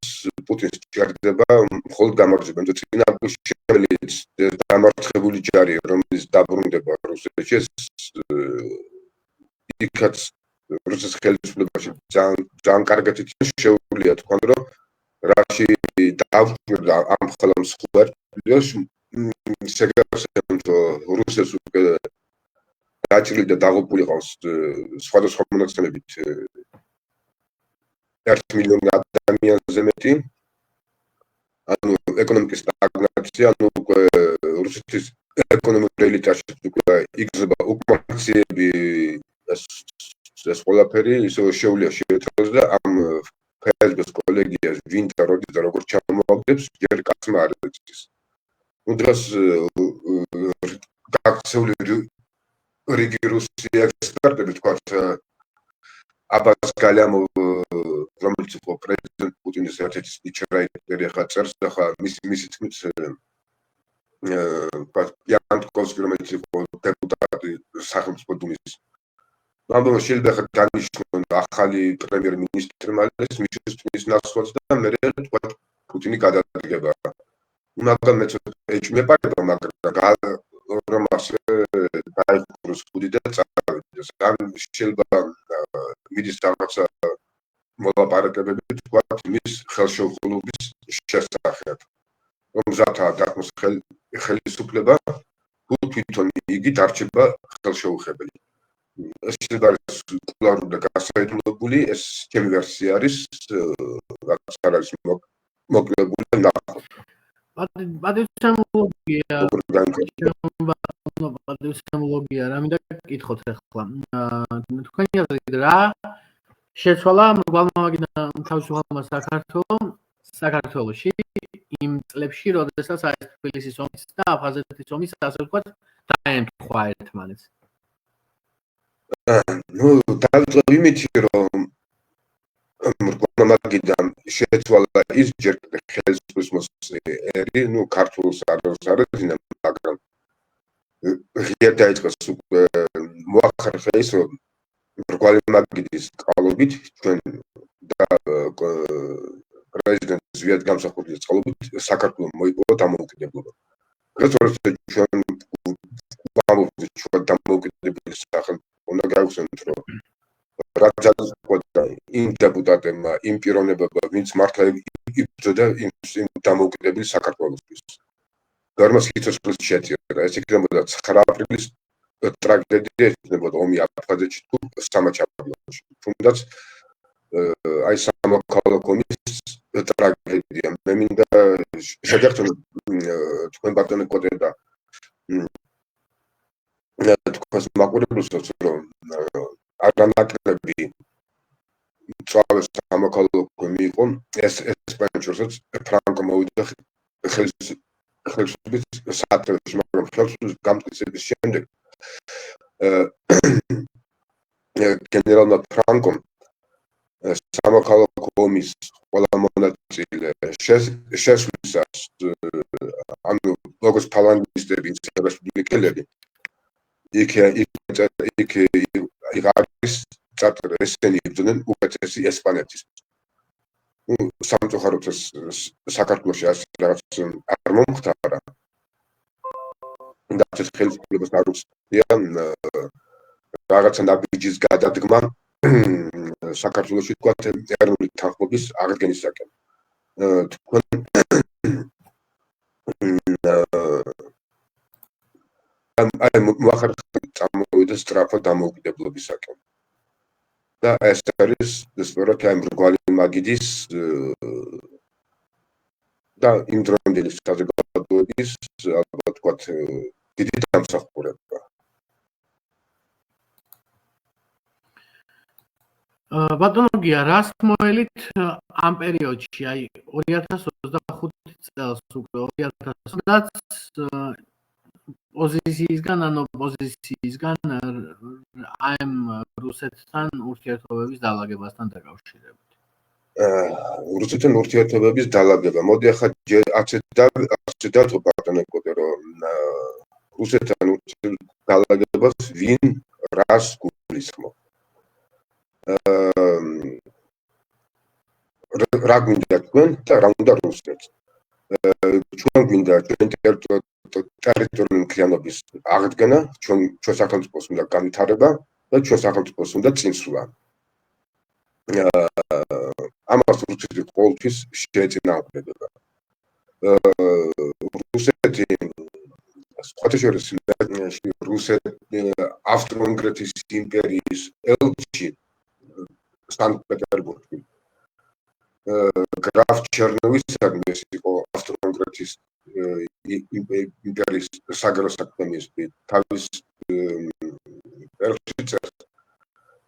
[SPEAKER 2] პუტინს ჭირდება მხოლოდ გამარჯვება. წინააღმდეგ შემიძლია დამარცხებული ჯარი, რომელიც დაბრუნდება რუსეთში, იქაც რუსეთის ხელისუფლებაში ძალიან კარგად იცის, შეუძლია თქვა, რომ რაში დაუჭირდა ამ ხოლმე მსხვერპლს შეგახსენებთ, რომ რუსეთს უკვე დაჭრილი და დაღუპული ყავს სხვადასხვა მონაცემებით 1 მილიონი ადამიანზე მეტი. ანუ ეკონომიკის სტაგნაცია, ანუ უკვე რუსეთის ეკონომიკურ ელიტაში უკვე იგრძნობა უკმარციები, ეს ყველაფერი ისე შეუძლია შეეწოს და ამ ფსბ-ს კოლეგიას ვინ და როდის და როგორ ჩამოაგდებს, ჯერ კაცმა არ იცის. ნუ დღეს გაქცეული რიგი რუსი ექსპერტები თქვათ აბას გალიამოვ, რომელიც იყო პრეზიდენტ პუტინის ერთ-ერთი სპიჩრაიტერი, ახლა წერს, ახლა მისი თქმით იანტკოვსკი, რომელიც იყო დეპუტატი სახელმწიფო დუმის. ამბობს, შეიძლება დანიშნონ ახალი პრემიერ-მინისტრი მალეს, მის ნაცვლად და მერე თქვა პუტინი გადადგება. მაგრამ მეც ეჭვმეპარება, მაგრამ რომ ასე დაიხუროს ხუდი და წავიდეს. ან შეიძლება მიდის რაღაცა მოლაპარაკებები თქვა მის ხელშეუხლობის შესახებ. რომ მზადაა დათმოს ხელისუფლება, თვითონ იგი დარჩება ხელშეუხებელი. ეს არის პოპულარული და გასაიდუმლოებული, ეს ჩემი ვერსია არის, რაც არ არის მოკლებული და ნახო.
[SPEAKER 1] პატივცემულობია, რა მინდა გკითხოთ ახლა. თქვენი აზრით რა შეცვალა თავისუფალმა საქართველოში იმ წლებში, როდესაც აი თბილისის ომის და აფხაზეთის ომის ასე ვთქვათ დაემთხვა ერთმანეთს.
[SPEAKER 2] ნუ დავიწყო იმით, რომ მრგვანმაგიდან შეცვალა ის ჯერ ხელისუფლების მოსერი, ნუ ქართულს არ არაზინა, მაგრამ ღია დაიწყოს უკვე მოახერხა ის, რომ მრგვანმაგიდის წყალობით ჩვენ და პრეზიდენტ ზვიად გამსახურების წყალობით საქართველოს მოიპოვა დამოუკიდებლობა. როდესაც ჩვენ დამოუკიდებელი სახელმწიფო უნდა გავხსენოთ, რომ რაც აწყდა იმ დეპუტატებმა, იმ პიროვნებებმა, ვინც მართლა იბრძოდა იმ დამოუკიდებელი საქართველოსთვის. გარმა სიცოცხლეს შეწირა. ეს იქნებოდა 9 აპრილის ტრაგედია, იქნებოდა ომი აფხაზეთში თუ სამაჩაბლოში. თუნდაც აი სამოქალაქო ომის ტრაგედია. მე მინდა შეგახსენო თქვენ ბატონო კოტე და თქვენს მაყურებელსაც, რომ არანაკლები წავეს სამოქალაქო ომი იყო, ეს ესპანეთშიც ფრანკო მოვიდა ხელისუფლების საათებში, მაგრამ ხელისუფლების გამტკიცების შემდეგ გენერალმა ფრანკომ სამოქალაქო ომის ყველა მონაწილე შესვლისას, ანუ როგორც ფალანგისტები, რესპუბლიკელები, იქ არის წარწერა, ესენი იბრძოდნენ უკეთესი ესპანეთის. სამწუხაროდ საქართველოში ასე რაღაც არ მომხდარა. და ეს ხელისუფლებას არ უწევია რაღაცა ნაბიჯის გადადგმა საქართველოში თქვა ეროვნული თანხმობის აღდგენისაკენ. თქვენ აი მოახერხა წამოვიდა სწრაფად დამოუკიდებლობისაკენ. და ეს არის სწორედ აი მრგვალი მაგიდის და იმ დროინდელი საზოგადოების საზოგადოების ალბათ ვთქვათ დიდი დამსახურება.
[SPEAKER 1] ბატონო გია, რას მოელით ამ პერიოდში, აი 2025 წელს უკვე 2000-დაც პოზიციისგან ან ოპოზიციისგან ამ რუსეთთან ურთიერთობების დალაგებასთან დაკავშირებით?
[SPEAKER 2] რუსეთთან ურთიერთობების დალაგება. მოდი ახლა ასე დავწყო ბატონო კოტე, რომ რუსეთთან ურთიერთობების დალაგებას ვინ რას გულისხმობს? რა გვინდა თქვენ და რა უნდა რუსეთს? ჩვენ გვინდა ჩვენ ტერიტორიული მთლიანობის აღდგენა, ჩვენ სახელმწიფოს უნდა განვითარება და ჩვენ სახელმწიფოს უნდა წინსვლა. ამას რუსეთი ყოველთვის შეეწინააღმდეგება. რუსეთი სხვათა შორის ავსტრო-უნგრეთის იმპერიის ელჩი სანქტ-პეტერბურგში გრაფ ჩერნოვისადმი ეს იყო ავსტრო-უნგრეთის იმპერიის საგარეო საქმეთა მინისტრი თავის ელჩი წერს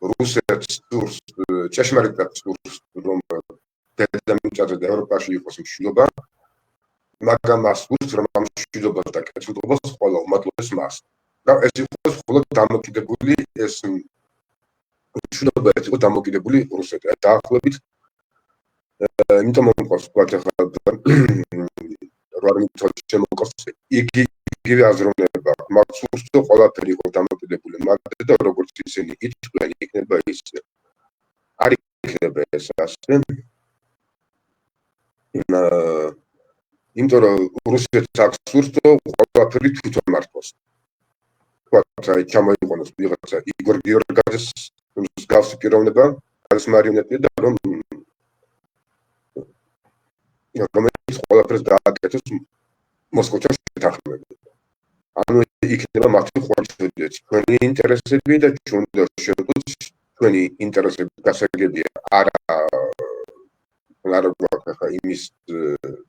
[SPEAKER 2] რუსეთს სურს ჭეშმარიტად სურს რომ დედამიწაზე და ევროპაში იყოს მშვიდობა, მაგრამ მას სურს რომ ამ მშვიდობას და კეთილდღეობას ყველა უმატლოს მას. და ეს იყოს მხოლოდ დამოკიდებული ეს მშვიდობა ეს იყო დამოკიდებული რუსეთზე. დაახლოებით იმიტომ მომყავს ვთქვათ ახლა რა მითხოვს შემოყავს იგივე აზროვნება მას სურს რომ ყველაფერი იყო დამოკიდებული მაგაზე და როგორც ისინი იწვენ იქნება ისე. არ იქნება ეს ასე. იმიტომ რომ რუსეთს აქვს სურს რომ ყველაფერი თვითონ მართოს. ვთქვათ აი ჩამოიყენოს ვიღაცა იგორ გიორგაძეს მსგავსი პიროვნება არის მარიონეტი და რომელიც ყველაფერს გააკეთოს მოსკოვთან შეთანხმებით. ანუ იქნება მათი ხვალისწინებაც ჩვენი ინტერესები და ჩვენ უნდა შევდოთ ჩვენი ინტერესები გასაგებია არა გვაქვს ახლა იმის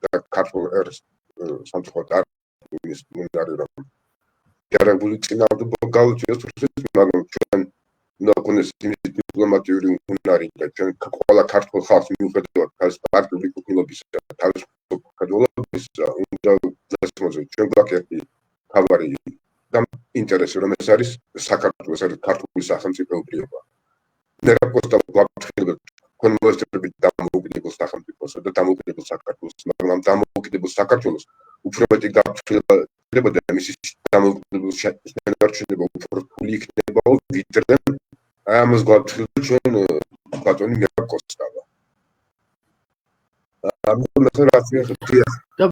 [SPEAKER 2] და ქართულ ერს სამწუხაროდ არ იმის უნარი რომ ჯარებული წინააღმდეგობა გავუწიოს რუსეთს, მაგრამ ჩვენ უნდა გვქონდეს იმის დიპლომატიური უნარი და ჩვენ ყველა ქართულ ხალხს მიუხედავად თავის პარტიული კუთვნილებისა და თავის კადრობისა უნდა დასწროს ჩვენ გვაქვს ერთი თავარი და ინტერესი რომ ეს არის საქართველოს არის ქართული სახელმწიფოებრიობა. ნერაკოსტა გვაფრთხილებ თქვენ მოესწრებით დამოუკიდებელ სახელმწიფოს და დამოუკიდებელ საქართველოს, მაგრამ დამოუკიდებელ საქართველოს უფრო მეტი გაფრთხილება და მისი დამოუკიდებელ შენარჩუნება უფრო რთული იქნება ვიდრე ამას გვაფრთხილებ ჩვენ ბატონი ნერაკოსტა. ამიტომ ახლა რა ხდება?
[SPEAKER 1] და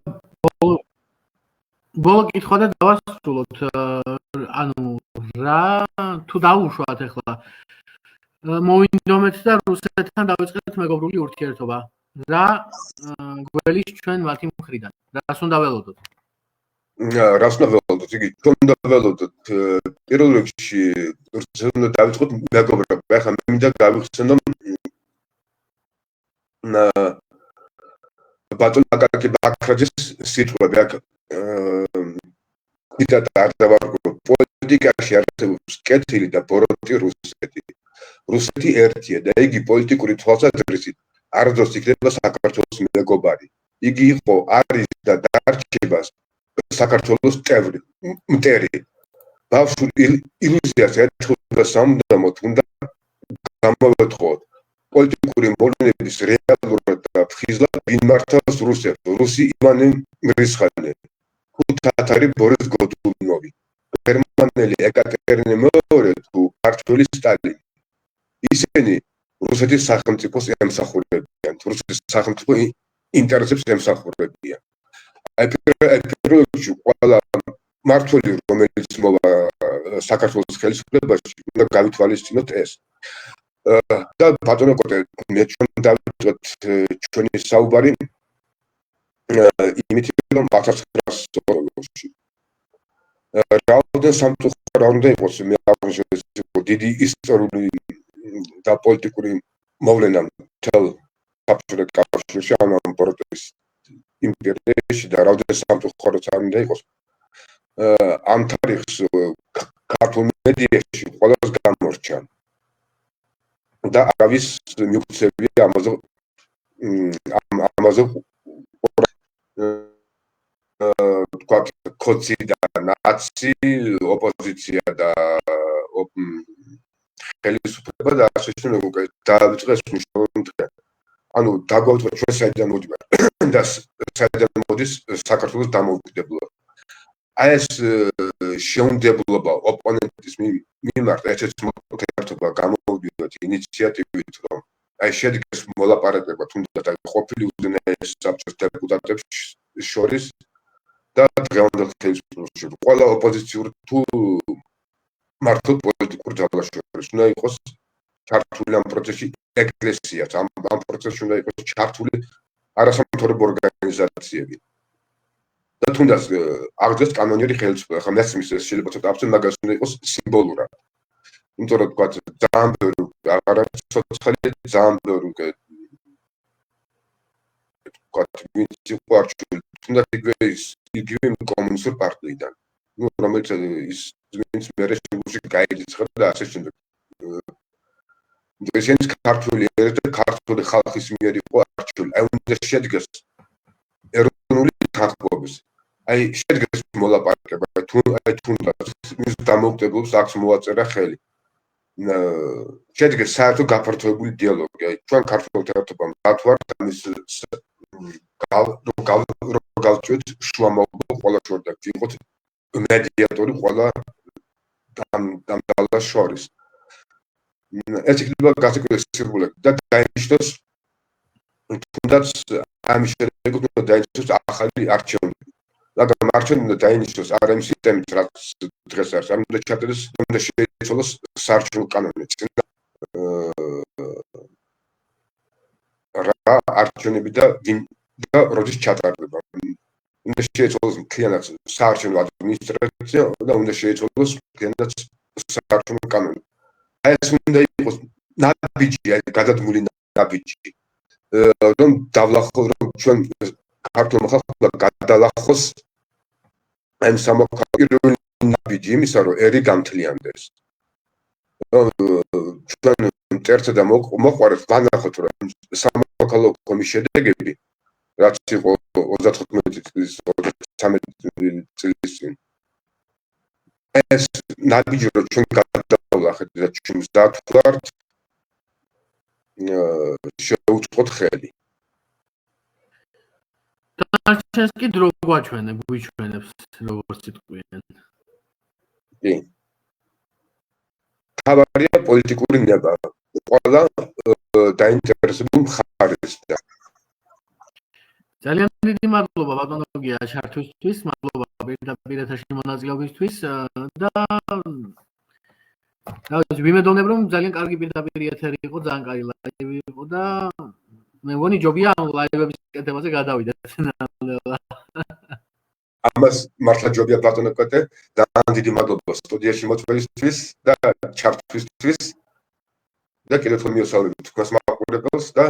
[SPEAKER 1] ბოლო კითხვა და დავასრულოთ. ანუ რა თუ დავუშვათ ახლა მოვინდომეთ და რუსეთთან დავიწყეთ მეგობრული ურთიერთობა. რა გველის ჩვენ მათი მხრიდან? რას უნდა ველოდოთ?
[SPEAKER 2] რას უნდა ველოდოთ? იგი ჩვენ უნდა ველოდოთ პირველ რიგში რუსეთთან უნდა დავიწყოთ მეგობრობა. ახლა მე მინდა გავიხსენო ბატონ აკაკი ბაქრაძის სიტყვები აქ ვიდათ არ დავარგო პოლიტიკაში არსებობს კეთილი და ბოროტი რუსეთი. რუსეთი ერთია და იგი პოლიტიკური თვალსაზრისით არასდროს იქნება საქართველოს მეგობარი. იგი იყო არის და დარჩება საქართველოს წევრი, მტერი. ბავშვ ილუზიას ერთხელ და სამუდამოდ უნდა გამოვეთხოვოთ. პოლიტიკური მოვლენების რეალურად და ფხიზლად ვინ მართავს რუსეთს? რუსი ივანე მრისხანე, თათარი ბორის გოდუნოვი, გერმანელი ეკატერინე მეორე თუ ქართველი სტალინი. ისინი რუსეთის სახელმწიფოს ემსახურებიან, რუსეთის სახელმწიფო ინტერესებს ემსახურებიან. პირველ რიგში ყველა მმართველი, რომელიც მოვა საქართველოს ხელისუფლებაში, უნდა გავითვალისწინოთ ეს. და ბატონო კოტე, მე ჩვენ დავიწყოთ ჩვენი საუბარი იმით რომ 1900-ში რაოდენ სამწუხარო არ უნდა იყოს მე აღნიშნეს დიდი ისტორიული და პოლიტიკური მოვლენა მთელ საბჭოთა კავშირში ამ პროტესტის იმპერიაში და რამდენი სამწუხაროც არ უნდა იყოს ამ თარიღს ქართულ მედიაში ყველას გამორჩა და არავის მიუქცევია ამაზე თქვა კოცი და ნაცი ოპოზიცია და ხელისუფლება და ასე შემდეგ დაიწყეს მნიშვნელოვანი დღე. ანუ დაგვაუწყოთ ჩვენ საიდან მოდივარ და საიდან მოდის საქართველოს დამოუკიდებლობა. აი ეს შეუმდებლობა ოპონენტის მიმართ ერთ-ერთი მოკეთება გამოვიდოთ ინიციატივით, რომ აი შედგეს მოლაპარაკება თუნდაც აი ყოფილი უზენაეს საბჭოს დეპუტატებს შორის და დღევანდელ ხელისუფლებაში ყველა ოპოზიციური თუ მართლ პოლიტიკურ ძალაშორის უნდა იყოს ჩართული ამ პროცესში ეკლესიაც, ამ პროცესში უნდა იყოს ჩართული არასამთავრობო ორგანიზაციები. და თუნდაც აღდგეს კანონიერი ხელისუფლება. ახლა მესმის ეს შეიძლება ცოტა აბსოლუტურად მაგას უნდა იყოს სიმბოლურად. იმიტომ რომ თქვა ძალიან ბევრი აღარ არის სოციალური ძალიან ბევრი თქვა ვინც იყო არჩეული თუნდაც იგივე კომუნისტურ პარტიიდან. ნუ რომელიც ის ვინც მერე შემდგომში გაირიცხა და ასე შემდეგ. ესენიც ქართული და ქართული ხალხის მიერ იყო არჩეული. აი უნდა შედგეს ეროვნული თანხმობის. აი შედგეს მოლაპარაკება თუნდაც მის დამოუკიდებლობას აქვს მოაწერა ხელი. შედგეს საერთო გაფართოებული დიალოგი. აი ჩვენ ქართულთა ერთობამ დათვართ ამის გავწვით შუამავლობა ყველა შორის და ვიყოთ მედიატორი ყველა დამდალას შორის. ეს იქნება გასაკვირვებელი და დაინიშნოს თუნდაც ამის შემდეგ უნდა დაინიშნოს ახალი არჩევნები. მაგრამ არჩევნები უნდა დაინიშნოს არ იმ სისტემით, რაც დღეს არის. არ უნდა ჩაწერდეს, უნდა შეიცვალოს საარჩევნო კანონი. რა არჩევნები და როდის ჩატარდება. უნდა შეიცვალოს მთლიანად საარჩევნო ადმინისტრაცია და უნდა შეიცვალოს მთლიანად საარჩევნო კანონი. აი ეს უნდა იყოს ნაბიჯი, აი გადადგმული ნაბიჯი. რომ დავლახო რომ ჩვენ ქართულმა ხალხმა გადალახოს ამ სამოქალაქო ნაბიჯი იმისა რომ ერი გამთლიანდეს. ჩვენ წერცა და მოყვარეს ვანახოთ რომ სამოქალაქო ომის შედეგები რაც იყო 35 წლის 13 წლის წინ ეს ნაბიჯი რომ ჩვენ გადავლახეთ და ჩვენ მზადვართ შეუწყოთ ხელი.
[SPEAKER 1] დარჩენს კი დრო გვიჩვენებს როგორც იტყვიან.
[SPEAKER 2] კი. თავარია პოლიტიკური ნება. ყველა დაინტერესებული მხარეს და
[SPEAKER 1] ძალიან დიდი მადლობა ბატონო გია ჩართვისთვის, მადლობა პირდაპირ ეთერში მონაწილეობისთვის და ვიმედოვნებ რომ ძალიან კარგი პირდაპირ ეთერი იყო, ძალიან კარგი ლაივი იყო და მე მგონი ჯობია ამ ლაივების კეთებაზე გადავიდეთ.
[SPEAKER 2] ამას მართლა ჯობია ბატონო კოტე, ძალიან დიდი მადლობა სტუდიაში მოწვევისთვის და ჩართვისთვის და კიდევ ერთხელ მიესალმებით თქვენს მაყურებელს და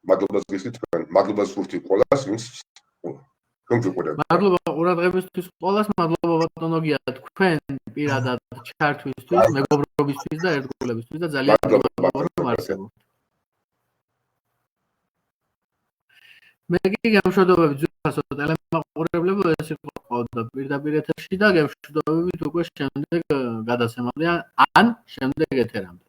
[SPEAKER 2] მადლობას გიხდით თქვენ. მადლობას ვუხდით ყველას, ვინც გონჯუყურებთ.
[SPEAKER 1] მადლობა ყურადღებისთვის ყველას, მადლობა ბატონო გია თქვენ პირადად ჩართვისთვის, მეგობრობისთვის და ერთგულებისთვის და ძალიან მადლობა რომ არსებობთ. მე კი გამშვიდობებით ძვირფასო ტელემაყურებლებო, ეს იყო ყავდა პირდაპირ ეთერში და გამშვიდობებით უკვე შემდეგ გადასემამდე ან შემდეგ ეთერამდე.